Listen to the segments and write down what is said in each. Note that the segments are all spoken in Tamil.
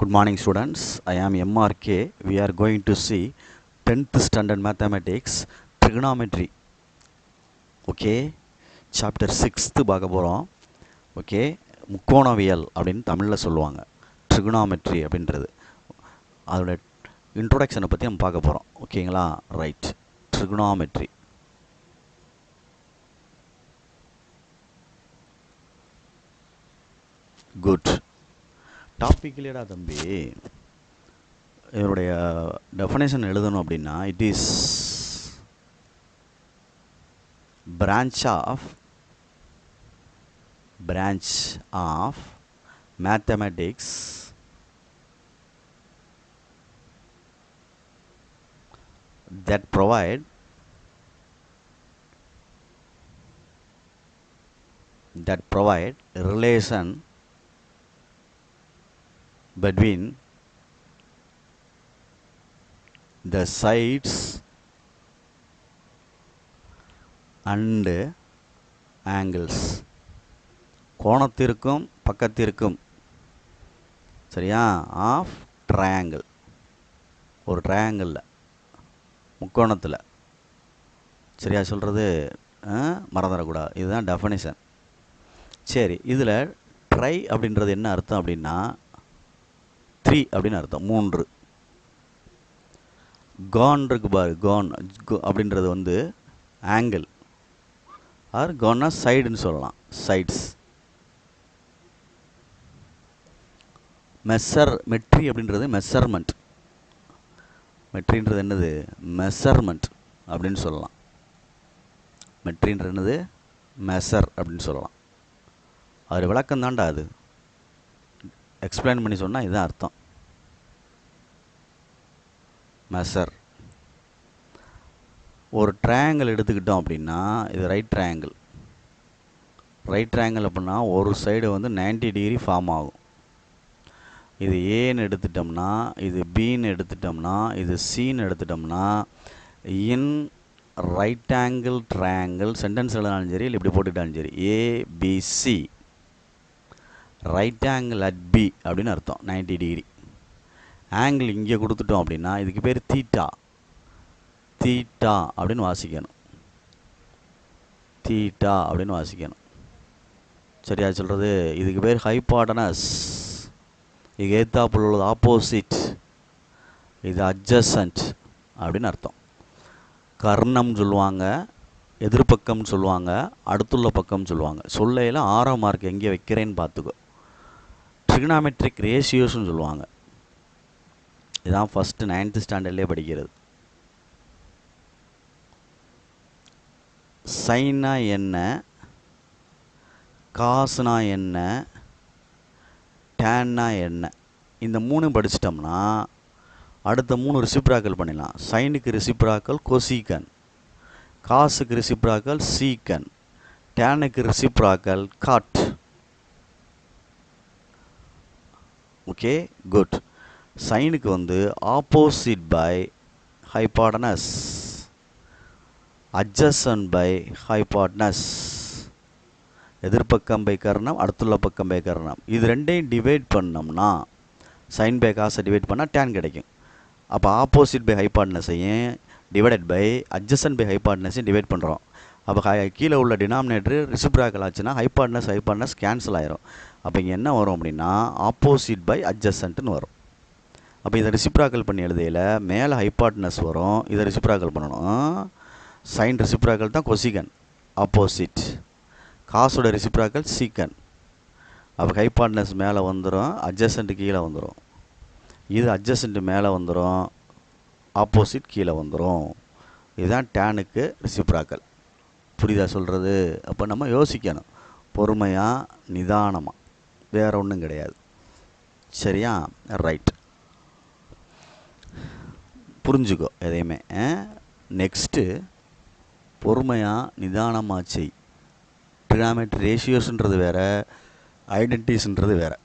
Good morning students, I am MRK. We are going to see 10th standard mathematics trigonometry. Okay, chapter 6th பார்க்க போகிறோம். ஓகே, முக்கோணவியல் அப்படின்னு தமிழில் சொல்லுவாங்க. trigonometry அப்படின்றது அதோட இன்ட்ரோடக்ஷனை பற்றி நம்ம பார்க்க போகிறோம். ஓகேங்களா? Right, trigonometry. குட். டாபிக் இல்லையடா தம்பி, இதனுடைய டெஃபனேஷன் எழுதணும் அப்படின்னா it is branch of mathematics that provide relation between the sides and angles. கோணத்திற்கும் பக்கத்திற்கும், சரியா, ஆஃப் ட்ரையாங்கிள், ஒரு ட்ரையாங்கிளில், முக்கோணத்தில், சரியா சொல்கிறது மறந்துடக்கூடாது. இதுதான் டெஃபனிஷன். சரி, இதில் ட்ரை அப்படின்றது என்ன அர்த்தம் அப்படின்னா 3 அப்படின்னு அர்த்தம், 3. கான் இருக்கு பாரு, கான் அப்படின்றது வந்து ஆங்கிள், ஆர் கான்னா சைடுன்னு சொல்லலாம், சைட்ஸ். மெட்ரி அப்படின்றது மெஷர்மெண்ட். மெட்ரின்றது என்னது? மெஷர்மெண்ட் அப்படின்னு சொல்லலாம். மெட்ரின்றது என்னது? மெஷர் அப்படின்னு சொல்லலாம். அது விளக்கம் தாண்டா, அது எக்ஸ்பிளைன் பண்ணி சொன்னால் இதுதான் அர்த்தம். மெஷர். ஒரு ட்ரையாங்கிள் எடுத்துக்கிட்டோம் அப்படின்னா இது ரைட் ட்ரையாங்கிள். ரைட் ட்ரையாங்கிள் அப்படின்னா ஒரு சைடு வந்து 90 டிகிரி ஃபார்ம் ஆகும். இது ஏன்னு எடுத்துட்டோம்னா, இது பின்னு எடுத்துட்டோம்னா, இது சின்னு எடுத்துட்டோம்னா, in right angle triangle, sentence எழுதினாலும் சரி இல்லை இப்படி போட்டுக்கிட்டாலும் சரி, ABC right angle at B அப்படின்னு அர்த்தம், 90 டிகிரி. ஆங்கிள் இங்கே கொடுத்துட்டோம் அப்படின்னா இதுக்கு பேர் தீட்டா. தீட்டா அப்படின்னு வாசிக்கணும். தீட்டா அப்படின்னு வாசிக்கணும். சரியா சொல்கிறது? இதுக்கு பேர் ஹைபாட்டனஸ். இது ஏத்தாப்புல உள்ளது ஆப்போசிட், இது அட்ஜசன்ட் அப்படின்னு அர்த்தம். கர்ணம் சொல்லுவாங்க, எதிர்பக்கம் சொல்லுவாங்க, அடுத்துள்ள பக்கம் சொல்லுவாங்க. சொல்லையில் 6ஆம் மார்க் எங்கே வைக்கிறேன்னு பார்த்துக்கோ. ட்ரிகனாமெட்ரிக் ரேஷியோஸ்ன்னு சொல்லுவாங்க. இதுதான் ஃபஸ்ட்டு 9th ஸ்டாண்டர்ட்லேயே படிக்கிறது. சைனா என்ன, காசுனா என்ன, டேன்னா என்ன, இந்த 3 படிச்சிட்டோம்னா அடுத்த 3 ரெசிப்ராக்கல் பண்ணிடலாம். சைனுக்கு ரெசிப்ராக்கல் கொசீக்கன், காசுக்கு ரெசிப்ராக்கல் சீக்கன், டேனுக்கு ரெசிப்ராக்கல் காட். Okay, good. சைனுக்கு வந்து opposite by hypotenuse, adjacent by hypotenuse, எதிர்பக்கம் பை கர்ணம், அடுத்துள்ள பக்கம் பை கர்ணம். இது ரெண்டையும் டிவைட் பண்ணோம்னா, சைன் பை காசை டிவைட் பண்ணால் டேன் கிடைக்கும். அப்போ ஆப்போசிட் பை ஹைபாட்டனஸையும் டிவைடட் பை அட்ஜசன்ட் பை ஹைபாட்டனஸையும் டிவைட் பண்ணுறோம். அப்போ கீழே உள்ள டினாமினேட்டர் ரெசிப்ராக்கல் ஆச்சுன்னா ஹைபாட்டனஸ் கேன்சல் ஆயிரும். அப்போ இங்கே என்ன வரும் அப்படின்னா ஆப்போசிட் பை அட்ஜசன்ட்னு வரும். அப்போ இதை ரெசிப்ராக்கல் பண்ணி எழுதையில் மேலே ஹைபாட்டனஸ் வரும், இதை ரெசிப்ராக்கல் பண்ணணும். சைன் ரெசிப்ராக்கல் தான் கொசிகன், ஆப்போசிட். காசோட ரெசிப்ராக்கல் சீக்கன். அப்போ ஹைபாட்டனஸ் மேலே வந்துடும், அட்ஜசன்ட் கீழே வந்துடும். இது அட்ஜசன்ட் மேலே வந்துடும், ஆப்போசிட் கீழே வந்துடும். இதுதான் டேனுக்கு ரெசிப்ராக்கல். புரியுதா சொல்கிறது? அப்போ நம்ம யோசிக்கணும் பொறுமையாக, நிதானமாக, வேறு ஒன்றும் கிடையாது. சரியா? ரைட், புரிஞ்சுக்கோ எதையுமே. நெக்ஸ்ட்டு பொறுமையாக நிதானமாக செய். ட்ரிகனாமெட்ரி ரேஷியோஸ்ன்றது வேறு, ஐடென்டிட்டிஸ்ன்றது வேறு.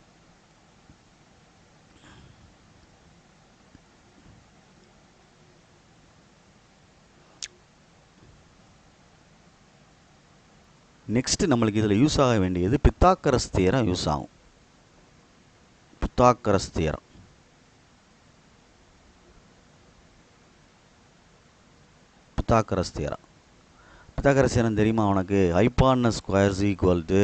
நெக்ஸ்ட்டு நம்மளுக்கு இதில் யூஸ் ஆக வேண்டியது பித்தாகரஸ் தியரம் யூஸ் ஆகும். Pythagoras theorem Pythagoras theorem. Pythagoras theorem தெரியுமா உனக்கு? Hypotenuse squares equal to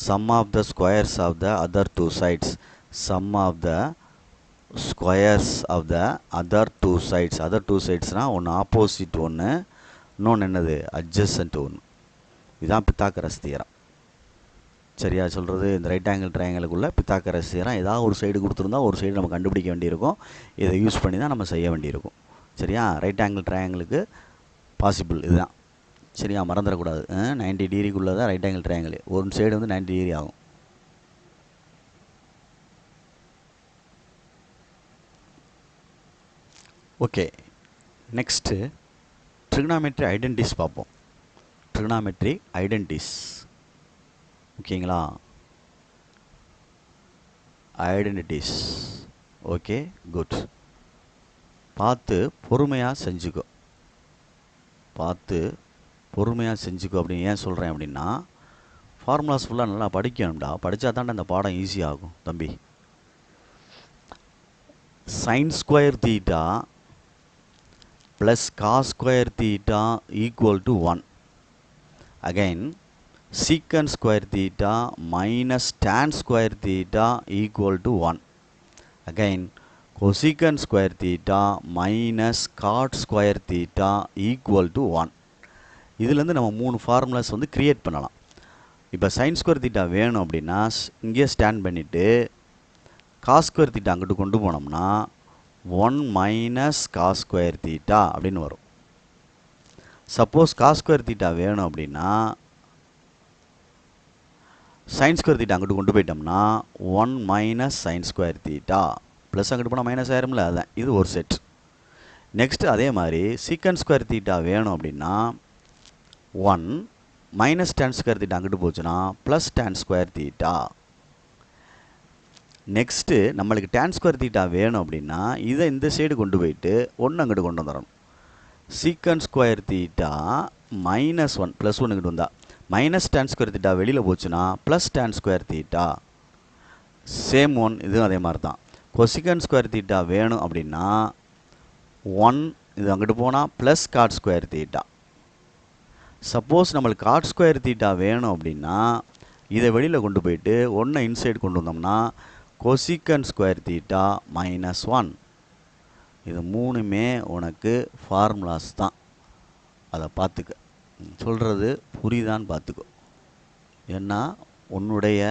sum of the squares of the other two sides. Sum of the squares of the other two sides. Other two சைட்ஸ்னால் ஒன்று ஆப்போசிட் ஒன்று, இன்னொன்று என்னது அட்ஜசன்ட் ஒன்று. இதுதான் பித்தாகரஸ் தியரம். சரியா சொல்கிறது? இந்த ரைட் ஆங்கிள் ட்ரையாங்கிளுக்குள்ளே பித்தாகரஸ் தியரம் ஏதாவது ஒரு சைடு கொடுத்துருந்தா ஒரு சைடு நம்ம கண்டுபிடிக்க வேண்டியிருக்கும். இதை யூஸ் பண்ணி தான் நம்ம செய்ய வேண்டியிருக்கும். சரியா? ரைட் ஆங்கிள் ட்ரையாங்கிளுக்கு பாசிபிள் இதுதான். சரியா? மறந்துடக்கூடாது. 90 டிகிரிக்குள்ளே தான் ரைட் ஆங்கிள் ட்ரையாங்கிள். ஒரு சைடு வந்து 90 டிகிரி ஆகும். ஓகே, நெக்ஸ்ட்டு ட்ரிகனாமெட்ரி ஐடென்டிஸ் பார்ப்போம். Trigonometry identities. ஓகேங்களா? ஐடென்டிட்டிஸ். Okay, good. பார்த்து பொறுமையாக செஞ்சுக்கோ. பார்த்து பொறுமையாக செஞ்சுக்கோ அப்படின்னு ஏன் சொல்கிறேன் அப்படின்னா, ஃபார்முலாஸ் ஃபுல்லாக நல்லா படிக்கணும்டா. படித்தா தாண்டா அந்த பாடம் ஈஸியாகும் தம்பி. sin square theta plus cos square theta equal to 1. Again secant square theta minus tan square theta equal to 1. Again cosecant square theta minus cot square theta equal to 1. இதிலேருந்து நம்ம 3 ஃபார்முலாஸ் வந்து கிரியேட் பண்ணலாம். இப்போ சைன் ஸ்கொயர் தீட்டா வேணும் அப்படின்னா இங்கே ஸ்டாண்ட் பண்ணிவிட்டு காஸ் ஸ்கொயர் தீட்டா அங்கிட்டு கொண்டு போனோம்னா 1 மைனஸ் காஸ் ஸ்கொயர் தீட்டா அப்படின்னு வரும். சப்போஸ் காஸ் ஸ்கொயர் தீட்டா வேணும் அப்படின்னா சைன் ஸ்கொயர் தீட்டா அங்கிட்டு கொண்டு போயிட்டோம்னா 1 minus sign square theta plus அங்கிட்டு போனால் மைனஸ் ஆயிரும்ல, அதுதான் இது ஒரு செட். நெக்ஸ்ட்டு அதே மாதிரி சீக்கன் ஸ்கொயர் தீட்டா வேணும் அப்படின்னா 1 மைனஸ் டேன் ஸ்கொயர் தீட்டா அங்கிட்டு போச்சுன்னா plus tan square theta. Next நம்மளுக்கு டேன் ஸ்கொயர் தீட்டா வேணும் அப்படின்னா இதை இந்த சைடு கொண்டு போயிட்டு 1 அங்கிட்டு கொண்டு வந்துடணும். சீக்கன் ஸ்கொயர் தீட்டா மைனஸ் 1 ப்ளஸ் 1 இங்கிட்டு வந்தால் மைனஸ் டேன் ஸ்கொயர் தீட்டா வெளியில் போச்சுன்னா plus tan square theta. Same one இதுவும் அதே மாதிரி தான். கொசிகன் ஸ்கொயர் தீட்டா வேணும் அப்படின்னா 1 இது அங்கிட்டு போனால் plus God square theta. Suppose நம்மளுக்கு காட் ஸ்கொயர் தீட்டா வேணும் அப்படின்னா இதை வெளியில் கொண்டு போயிட்டு 1 இன்சைடு கொண்டு வந்தோம்னா கொசிகன் ஸ்கொயர் தீட்டா மைனஸ் 1. இது மூணுமே உனக்கு ஃபார்முலாஸ் தான். அதை பார்த்துக்க. சொல்கிறது புரியுதான்னு பார்த்துக்கோ. ஏன்னா உன்னுடைய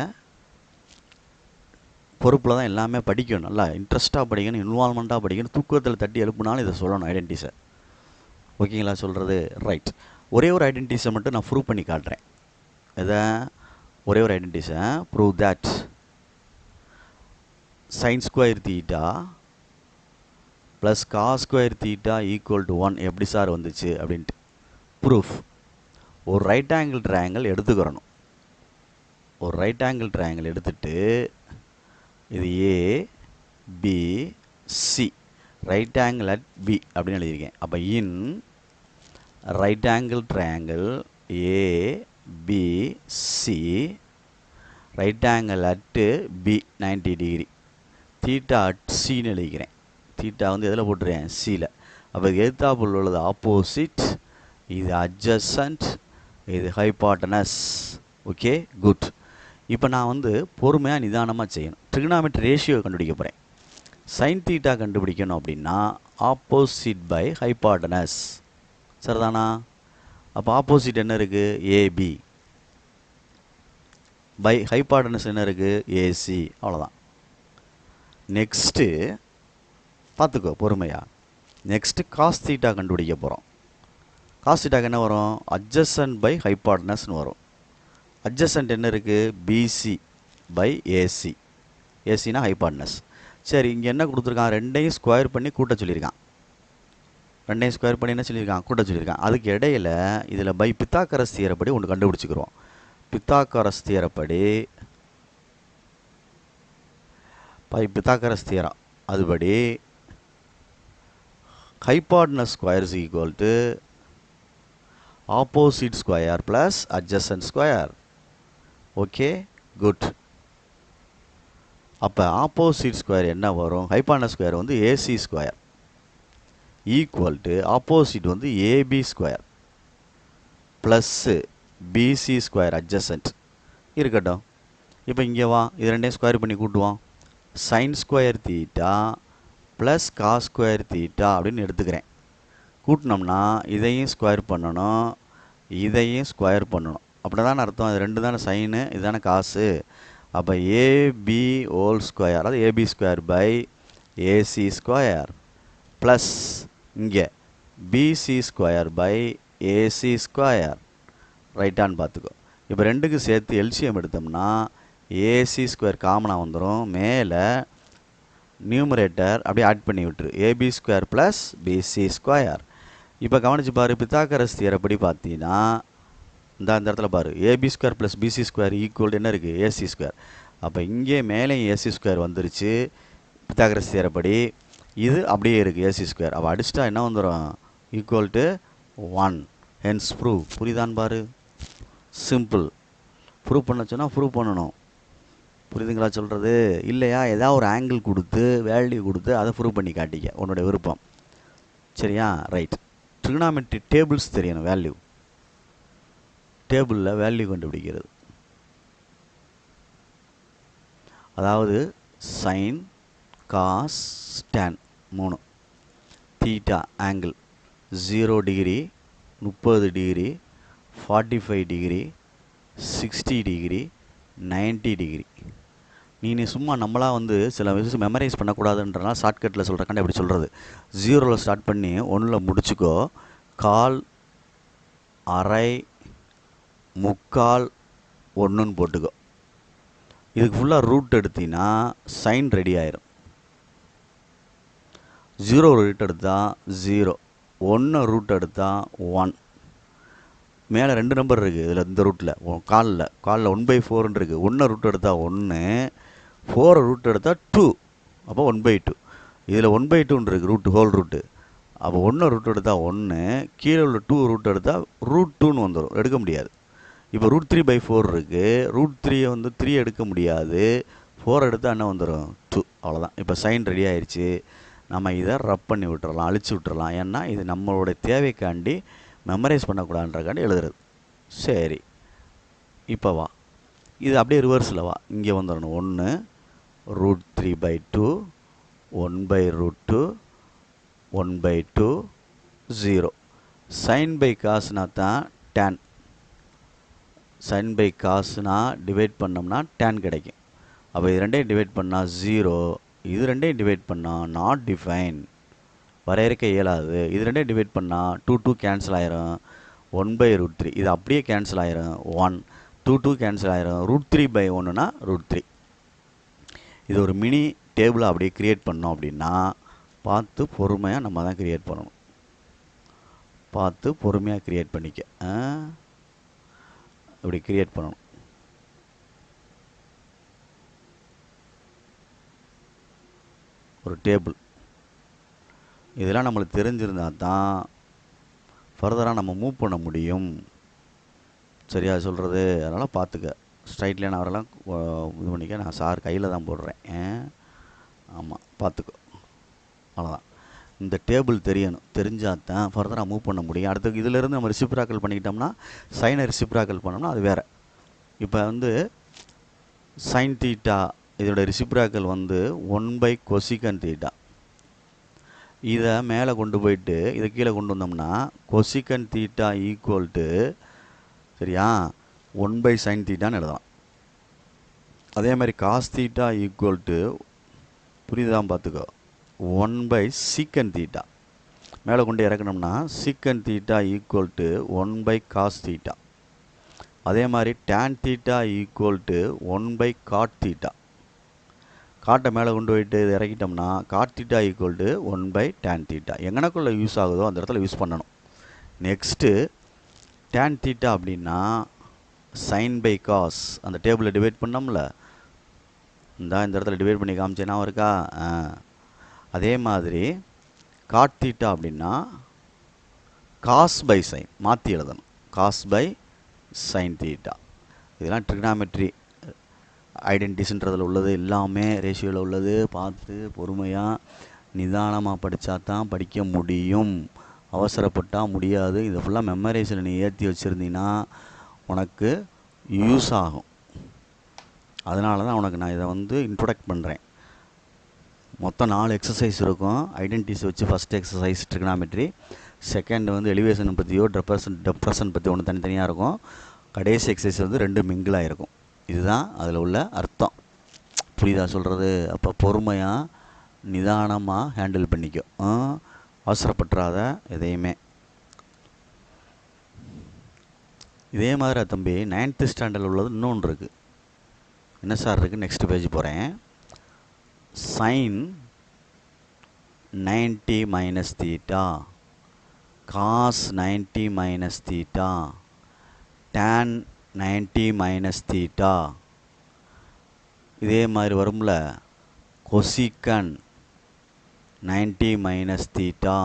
பொறுப்பில் தான் எல்லாமே படிக்கணும். நல்லா இன்ட்ரெஸ்ட்டாக படிக்கணும், இன்வால்மெண்ட்டாக படிக்கணும். தூக்கத்தில் தட்டி எழுப்புனாலும் இதை சொல்லணும் ஐடென்டிஸை. ஓகேங்களா சொல்கிறது? ரைட். ஒரே ஒரு ஐடென்டிஸை மட்டும் நான் ப்ரூவ் பண்ணி காட்டுறேன். இதை ஒரே ஒரு ஐடென்டிஸை prove that sine square theta plus cos square theta equal to 1 எப்படி சார் வந்துச்சு அப்படின்ட்டு ப்ரூஃப். ஒரு ரைட் ஆங்கிள் ட்ரையாங்கிள் எடுத்துக்கிறணும். ஒரு ரைட் ஆங்கிள் ட்ரையாங்கிள் எடுத்துட்டு இது A B C right angle at B அப்படின்னு எழுதியிருக்கேன். அப்போ in right angle triangle A B C right angle at B 90 degree theta at சின்னு எழுதிக்கிறேன். தீட்டா வந்து எதில் போட்டுருக்கேன்? சியில். அப்போ எதிர்த்தாப்புல உள்ளது ஆப்போசிட், இது அட்ஜசன்ட், இது ஹைபாட்டனஸ். Okay, good. இப்போ நான் வந்து பொறுமையாக நிதானமாக செய்யணும். ட்ரிகனாமெட்ரி ரேஷியோ கண்டுபிடிக்க போகிறேன். சைன் தீட்டா கண்டுபிடிக்கணும் அப்படின்னா ஆப்போசிட் பை ஹைபாட்டனஸ். சரிதானா? அப்போ ஆப்போசிட் என்ன இருக்குது? ஏபி. பை ஹைபாட்டனஸ் என்ன இருக்குது? ஏசி. அவ்வளோதான். நெக்ஸ்ட்டு பார்த்துக்கோ பொறுமையாக. நெக்ஸ்ட்டு காஸ் தீட்டா கண்டுபிடிக்க போகிறோம். காஸ் தீட்டாக்கு என்ன வரும்? அட்ஜசன்ட் பை ஹைபாட்டனஸ்னு வரும். அட்ஜசன்ட் என்ன இருக்குது? BC by AC. ஏசினா ஹைபாட்டனஸ். சரி, இங்கே என்ன கொடுத்துருக்கான்? ரெண்டையும் ஸ்கொயர் பண்ணி கூட்ட சொல்லியிருக்கான். ரெண்டையும் ஸ்கொயர் பண்ணி என்ன சொல்லியிருக்கான்? கூட்ட சொல்லியிருக்கான். அதுக்கு இடையில் இதில் பை பித்தாகரஸ் தியரப்படி ஒன்று கண்டுபிடிச்சிக்கிறோம். பித்தாகரஸ் தியரப்படி பித்தாகரஸ் தியரம் அதுபடி hypotenuse square is equal to opposite square plus adjacent square. Okay, good. அப்போ ஆப்போசிட் ஸ்கொயர் என்ன வரும்? ஹைபாட்டனஸ் ஸ்கொயர் வந்து AC square. Equal to opposite வந்து AB square plus BC square adjacent இருக்கட்டும். இப்போ இங்கே வா, இது ரெண்டையும் ஸ்கொயர் பண்ணி கூட்டுவோம். Sine square theta plus cos square theta அப்படின்னு எடுத்துக்கிறேன். கூட்டினோம்னா இதையும் ஸ்கொயர் பண்ணணும், இதையும் ஸ்கொயர் பண்ணணும். அப்படி தானே அர்த்தம். இது ரெண்டு தானே சைனு, இதுதானே காசு. அப்போ ஏபி ஹோல் ஸ்கொயர், அதாவது AB square by AC square plus இங்கே BC square by AC square. ரைட்டான்னு பார்த்துக்கோ. இப்போ ரெண்டுக்கு சேர்த்து எல்சிஎம் எடுத்தோம்னா ஏசி ஸ்கொயர் காமனாக வந்துடும். மேலே நியூமரேட்டர் அப்படியே ஆட் பண்ணி விட்டுரு, AB square plus BC square. இப்போ கவனிச்சு பாரு, பித்தாகரஸ் தியரப்படி பார்த்தீங்கன்னா இந்த இடத்துல பாரு, AB square plus BC square equal என்ன இருக்குது, ஏசி ஸ்கொயர். அப்போ இங்கே மேலே ஏசி ஸ்கொயர் வந்துருச்சு பித்தாகரஸ் தியரப்படி. இது அப்படியே இருக்குது ஏசி ஸ்கொயர். அப்போ அடிச்சிட்டா என்ன வந்துடும், ஈக்குவல் டு 1. Hence prove. புரியுதான்னு பாரு, சிம்பிள். ப்ரூவ் பண்ண சொன்னால் ப்ரூவ் பண்ணணும். புரியுதுங்களா சொல்கிறது? இல்லையா ஏதாவது ஒரு ஆங்கிள் கொடுத்து வேல்யூ கொடுத்து அதை ப்ரூவ் பண்ணி காட்டிக்க, உன்னுடைய விருப்பம். சரியா? ரைட். ட்ரிகனாமெட்ரி டேபிள்ஸ் தெரியணும். வேல்யூ டேபிளில் வேல்யூ கண்டுபிடிக்கிறது, அதாவது sine cos tan 3, theta angle 0 degree, 30 degree, 45 degree, 60 degree, 90 degree. நீ சும்மா நம்மளா வந்து சில விஷயம் மெமரைஸ் பண்ணக்கூடாதுன்றனால ஷார்ட்கட்டில் சொல்கிறக்காண்டி அப்படி சொல்கிறது. 0ல் ஸ்டார்ட் பண்ணி 1ல் முடிச்சுக்கோ. கால், அரை, முக்கால், 1ன்னு போட்டுக்கோ. இதுக்கு ஃபுல்லாக ரூட் எடுத்திங்கன்னா சைன் ரெடி ஆயிரும். 0 ரூட் எடுத்தால் 0, 1 ரூட் எடுத்தால் 1. மேலே 2 நம்பர் இருக்குது இதில், இந்த ரூட்டில் காலில் 1/4 இருக்குது. 1 ரூட் எடுத்தால் 1, 4 ரூட் எடுத்தால் 2, அப்போ 1/2. இதில் 1/2 இருக்குது ரூட், ஹோல் ரூட்டு. அப்போ 1 ரூட் எடுத்தால் 1, கீழே உள்ள 2 ரூட் எடுத்தால் ரூட் 2ன்னு வந்துடும், எடுக்க முடியாது. இப்போ ரூட் 3/4 இருக்குது. ரூட் 3 வந்து 3 எடுக்க முடியாது, 4 எடுத்தால் என்ன வந்துடும், 2. அவ்வளோதான். இப்போ சைன் ரெடி ஆயிடுச்சு. நம்ம இதை ரப் பண்ணி விட்டுறலாம், அழிச்சு விட்டுறலாம். ஏன்னா இது நம்மளுடைய தேவைக்காண்டி மெமரைஸ் பண்ணக்கூடாதுன்றக்காண்டி எழுதுறது. சரி, இப்போ வா, இது அப்படியே ரிவர்ஸில் வா, இங்கே வந்துடணும். 1 ரூட் 3/2, 1/√2, 1/2, 0. சைன் பை காசுனா தான் டேன். சைன் பை காசுனா டிவைட் பண்ணோம்னா டேன் கிடைக்கும். அப்போ இது ரெண்டையும் டிவைட் பண்ணால் 0, இது ரெண்டையும் டிவைட் பண்ணால் நாட் டிஃபைன், வரையறுக்க இயலாது. இது ரெண்டையும் டிவைட் பண்ணால் 2 கேன்சல் ஆயிரும், 1/√3. இது அப்படியே கேன்சல் ஆயிரும், 1, 2 கேன்சல் ஆயிரும். ரூட் 3/1னா ரூட் 3. இது ஒரு மினி டேபிளை அப்படியே க்ரியேட் பண்ணோம் அப்படின்னா பார்த்து பொறுமையாக நம்ம தான் க்ரியேட் பண்ணணும். பார்த்து பொறுமையாக க்ரியேட் பண்ணிக்க, இப்படி க்ரியேட் பண்ணணும். ஒரு டேபிள் இதெல்லாம் நம்மளுக்கு தெரிஞ்சிருந்தால் தான் ஃபர்தராக நம்ம மூவ் பண்ண முடியும். சரியா சொல்கிறது? அதனால் பார்த்துக்க. ஸ்ட்ரைட் லைன் அவரெல்லாம் இது பண்ணிக்க. நான் சார் கையில் தான் போடுறேன். ஆமாம், பார்த்துக்கோ. அவ்வளோதான். இந்த டேபிள் தெரியணும், தெரிஞ்சால் தான் ஃபர்தராக மூவ் பண்ண முடியும். அடுத்து இதிலேருந்து நம்ம ரிசிப்ராக்கல் பண்ணிக்கிட்டோம்னா, சைனை ரிசிப்ராக்கல் பண்ணோம்னா அது வேறு. இப்போ வந்து சைன் தீட்டா இதோட ரிசிப்ராக்கல் வந்து 1/cosecant தீட்டா. இதை மேலே கொண்டு போயிட்டு இதை கீழே கொண்டு வந்தோம்னா cosecant தீட்டா ஈக்குவல் டு, சரியா, 1/sin தீட்டான்னு எழுதலாம். அதே மாதிரி காஸ் தீட்டா ஈக்குவல் டு, புரியுதான் பார்த்துக்கோ, 1/secant தீட்டா. மேலே கொண்டு இறக்கணும்னா secant theta equal to 1/cos theta. அதே மாதிரி tan theta equal to 1/cot theta. காட்டை மேலே கொண்டு போயிட்டு இதை இறக்கிட்டோம்னா cot theta equal to 1/tan theta. எங்கனக்குள்ளே யூஸ் ஆகுதோ அந்த இடத்துல யூஸ் பண்ணணும். நெக்ஸ்ட்டு tan தீட்டா அப்படின்னா sin பை காஸ். அந்த டேபிளில் டிவைட் பண்ணோம்ல, இந்த இடத்துல டிவைட் பண்ணி காமிச்சேன்னா இருக்கா. அதே மாதிரி cot தீட்டா அப்படின்னா காஸ் பை சைன், மாற்றி எழுதணும், காஸ் பை சைன் தீட்டா. இதெல்லாம் ட்ரிகனாமெட்ரி ஐடென்டிஸ்ன்றதில் உள்ளது, எல்லாமே ரேஷியோவில் உள்ளது. பார்த்து பொறுமையாக நிதானமாக படித்தா தான் படிக்க முடியும். அவசரப்பட்டால் முடியாது. இதை ஃபுல்லாக மெமரைஸில் நீ ஏற்றி வச்சுருந்தீங்கன்னா உனக்கு யூஸ் ஆகும். அதனால தான் உனக்கு நான் இதை வந்து இன்ட்ரொடக்ட் பண்ணுறேன். மொத்தம் 4 எக்ஸசைஸ் இருக்கும். ஐடென்டிட்டிஸ் வச்சு ஃபஸ்ட் எக்ஸசைஸ் ட்ரிகனாமெட்ரி, செகண்ட் வந்து எலிவேஷன் பற்றியோ டெப்ரஷன் பற்றி ஒன்று தனித்தனியாக இருக்கும். கடைசி எக்ஸசைஸ் வந்து 2 மிங்கிளாக இருக்கும். இதுதான் அதில் உள்ள அர்த்தம். புரியுதா சொல்கிறது? அப்போ பொறுமையாக நிதானமாக ஹேண்டில் பண்ணிக்கோ. அவசரப்பட்டுறாத எதையுமே. இதே மாதிரி தம்பி 9th ஸ்டாண்டர்டில் உள்ளது இன்னொன்று இருக்குது. என்ன சார் இருக்குது? நெக்ஸ்ட் பேஜ் போகிறேன். sin 90 minus theta, cos 90 minus theta, tan 90 minus theta. இதே மாதிரி வரும்ல. cosecant 90 minus theta,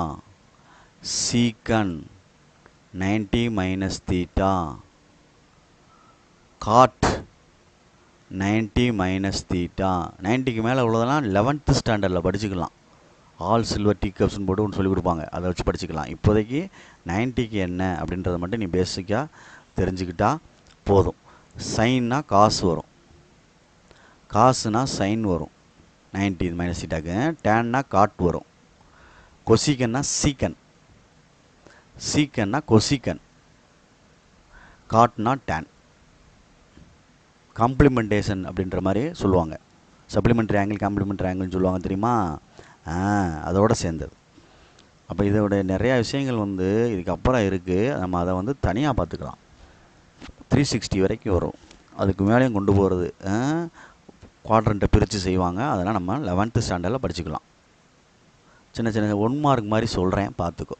secant 90 minus theta, cot 90 minus theta. 90க்கு மேலே உள்ளதெல்லாம் 11th ஸ்டாண்டர்டில் படிச்சுக்கலாம். ஆல் சில்வர் டீ கப்ஸ்னு போட்டு ஒன்று சொல்லிக் கொடுப்பாங்க, அதை வச்சு படிச்சுக்கலாம். இப்போதைக்கு 90க்கு என்ன அப்படின்றத மட்டும் நீ பேசிக்காக தெரிஞ்சுக்கிட்டா போதும். சைன்னா காசு வரும், காசுனா சைன் வரும் 90 மைனஸ் தீட்டாக்கு. டேன்னா காட் வரும். கொசிக்கன்னா சீக்கன், சீக்கன்னா கொசிக்கன், காட்னா டேன். காம்ப்ளிமெண்டேஷன் அப்படின்ற மாதிரி சொல்லுவாங்க. சப்ளிமெண்ட்ரி ஆங்கிள் காம்ப்ளிமெண்ட்ரி ஆங்கிள்னு சொல்லுவாங்க தெரியுமா? அதோடு சேர்ந்தது. அப்போ இதோட நிறையா விஷயங்கள் வந்து இதுக்கப்புறம் இருக்குது. நம்ம அதை வந்து தனியாக பார்த்துக்கலாம். 360 வரைக்கும் வரும். அதுக்கு மேலேயும் கொண்டு போகிறது குவாட்ரண்ட்டை பிரித்து செய்வாங்க. அதெல்லாம் நம்ம 11th ஸ்டாண்டர்டில் படிச்சுக்கலாம். சின்ன சின்ன 1 மார்க் மாதிரி சொல்கிறேன், பார்த்துக்கோ.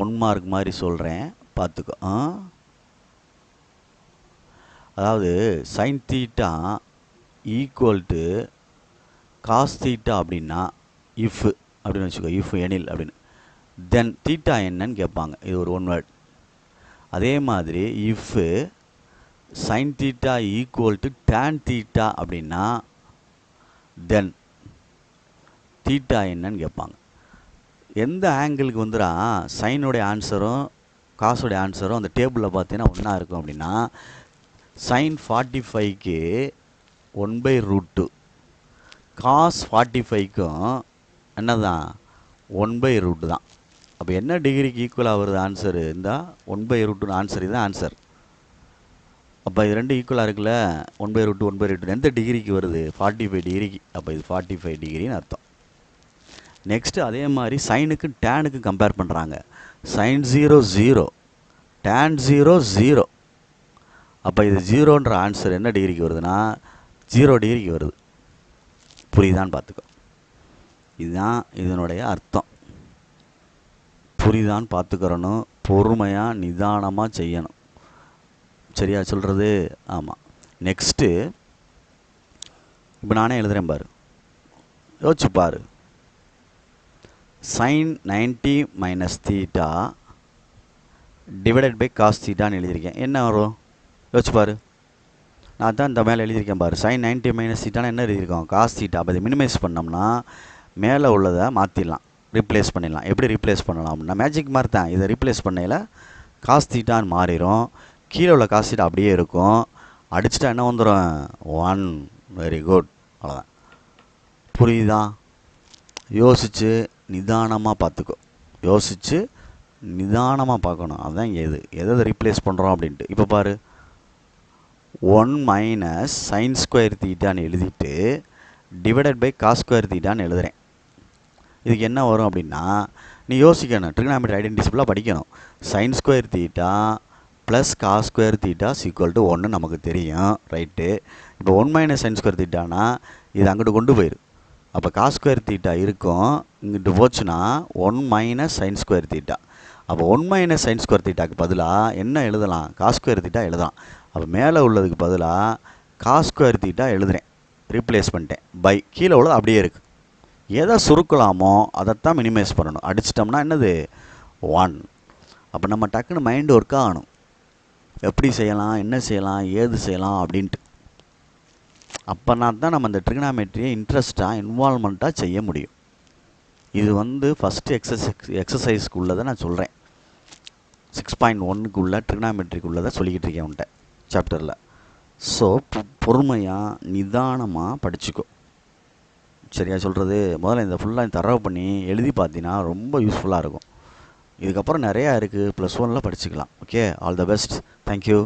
1 மார்க் மாதிரி சொல்கிறேன், பார்த்துக்கோ. அதாவது sine theta equal to cos theta அப்படின்னா இஃப் அப்படின்னு வச்சுக்கோ. இஃப் எனில் அப்படின்னு. தென் தீட்டா என்னன்னு கேட்பாங்க. இது ஒரு 1 வேர்ட். அதே மாதிரி if sine theta equal to tan theta அப்படின்னா தென் தீட்டா என்னன்னு கேட்பாங்க. எந்த ஆங்கிளுக்கு வந்துடா சைனுடைய ஆன்சரும் காசுடைய ஆன்சரும் அந்த டேபிளில் பார்த்தீங்கன்னா ஒன்றா இருக்கும் அப்படின்னா சைன் 45க்கு 1/√2, காஸ் 45க்கும் என்னதான் 1/√2 தான். அப்போ என்ன டிகிரிக்கு ஈக்குவலாக வருது ஆன்சரு? இந்த 1/√2 ஆன்சர். இதுதான் ஆன்சர். அப்போ இது 2 ஈக்குவலாக இருக்குல்ல. 1/√2 1/√2 எந்த டிகிரிக்கு வருது? 45 டிகிரிக்கு. அப்போ இது 45 டிகிரின்னு அர்த்தம். நெக்ஸ்ட்டு அதே மாதிரி சைனுக்கு டேனுக்கு கம்பேர் பண்ணுறாங்க. Sine 0 0, tan 0 0. அப்போ இது 0ன்ற ஆன்சர் என்ன டிகிரிக்கு வருதுன்னா 0 டிகிரிக்கு வருது. புரியுதான்னு பார்த்துக்கோ. இதுதான் இதனுடைய அர்த்தம். புரியுதான்னு பார்த்துக்கிறணும். பொறுமையாக நிதானமாக செய்யணும். சரியா சொல்கிறது? ஆமாம். நெக்ஸ்ட்டு இப்போ நானே எழுதுகிறேன் பாரு, யோசிச்சு பாரு. Sine 90 minus theta divided by cos தீட்டான்னு எழுதியிருக்கேன். என்ன வரும் யோசிச்சு பாரு. நான் தான் இந்த மேலே எழுதியிருக்கேன் பாரு. சைன் 90 மைனஸ் தீட்டானா என்ன எழுதியிருக்கோம்? Cos theta. அப்போ இதை மினிமைஸ் பண்ணோம்னா மேலே உள்ளதை மாற்றிடலாம், ரீப்ளேஸ் பண்ணிடலாம். எப்படி ரீப்ளேஸ் பண்ணலாம் அப்படின்னா மேஜிக் மாதிரி தான். இதை ரீப்ளேஸ் பண்ணையில் காஸ் தீட்டான்னு மாறிடும். கீழே உள்ள காஸ் தீட்டா அப்படியே இருக்கும். அடிச்சுட்டா என்ன வந்துடும்? 1. Very good. அவ்வளோதான். புரியுதா? யோசித்து நிதானமாக பார்த்துக்கோ. யோசித்து நிதானமாக பார்க்கணும். அதுதான் இங்கே எதை ரீப்ளேஸ் பண்ணுறோம் அப்படின்ட்டு. இப்போ பாரு, 1 மைனஸ் சைன் ஸ்கொயர் தீட்டான்னு எழுதிட்டு டிவைடட் பை காஸ் ஸ்கொயர் தீட்டான்னு எழுதுகிறேன். இதுக்கு என்ன வரும் அப்படின்னா நீ யோசிக்கணும். ட்ரிகனாமெட்ரி ஐடென்டிட்டிஸ் ஃபுல்லாக படிக்கணும். Sine square theta plus cos square theta equal to 1 நமக்கு தெரியும். ரைட்டு. இப்போ 1 மைனஸ் சைன் ஸ்கொயர் தீட்டானா இது அங்கிட்டு கொண்டு போயிரு. அப்போ காஸ் ஸ்கொயர் தீட்டா இருக்கும், இங்கிட்டு போச்சுன்னா 1 மைனஸ் சைன் ஸ்கொயர் தீட்டா. அப்போ 1 மைனஸ் சைன் ஸ்கொயர் தீட்டாக்கு பதிலாக என்ன எழுதலாம்? காஸ் ஸ்கொயர் தீட்டா எழுதலாம். அப்போ மேலே உள்ளதுக்கு பதிலாக காஸ் ஸ்கொயர் தீட்டா எழுதுகிறேன், ரீப்ளேஸ் பண்ணிட்டேன். பை கீழே உள்ளது அப்படியே இருக்குது. எதை சுருக்கலாமோ அதைத்தான் மினிமைஸ் பண்ணணும். அடிச்சிட்டோம்னா என்னது? 1. அப்போ நம்ம டக்குன்னு மைண்டு ஒர்க் ஆகணும். எப்படி செய்யலாம், என்ன செய்யலாம், ஏது செய்யலாம் அப்படின்ட்டு. அப்போனா தான் நம்ம அந்த ட்ரிகனாமெட்ரியை இன்ட்ரெஸ்ட்டாக இன்வால்மெண்ட்டாக செய்ய முடியும். இது வந்து ஃபஸ்ட்டு எக்ஸசைஸ்க்கு உள்ளதை நான் சொல்கிறேன். 6.1க்குள்ளே ட்ரிக்னாமெட்ரிக்குள்ளதை சொல்லிக்கிட்டு இருக்கேன் உன்ட்ட சாப்டரில். ஸோ பொறுமையாக நிதானமாக படிச்சுக்கோ. சரியா சொல்கிறது? முதல்ல இந்த ஃபுல்லாக தரவு பண்ணி எழுதி பார்த்தீங்கன்னா ரொம்ப யூஸ்ஃபுல்லாக இருக்கும். இதுக்கப்புறம் நிறையா இருக்குது, +1ல் படிச்சுக்கலாம். Okay, all the best. Thank you.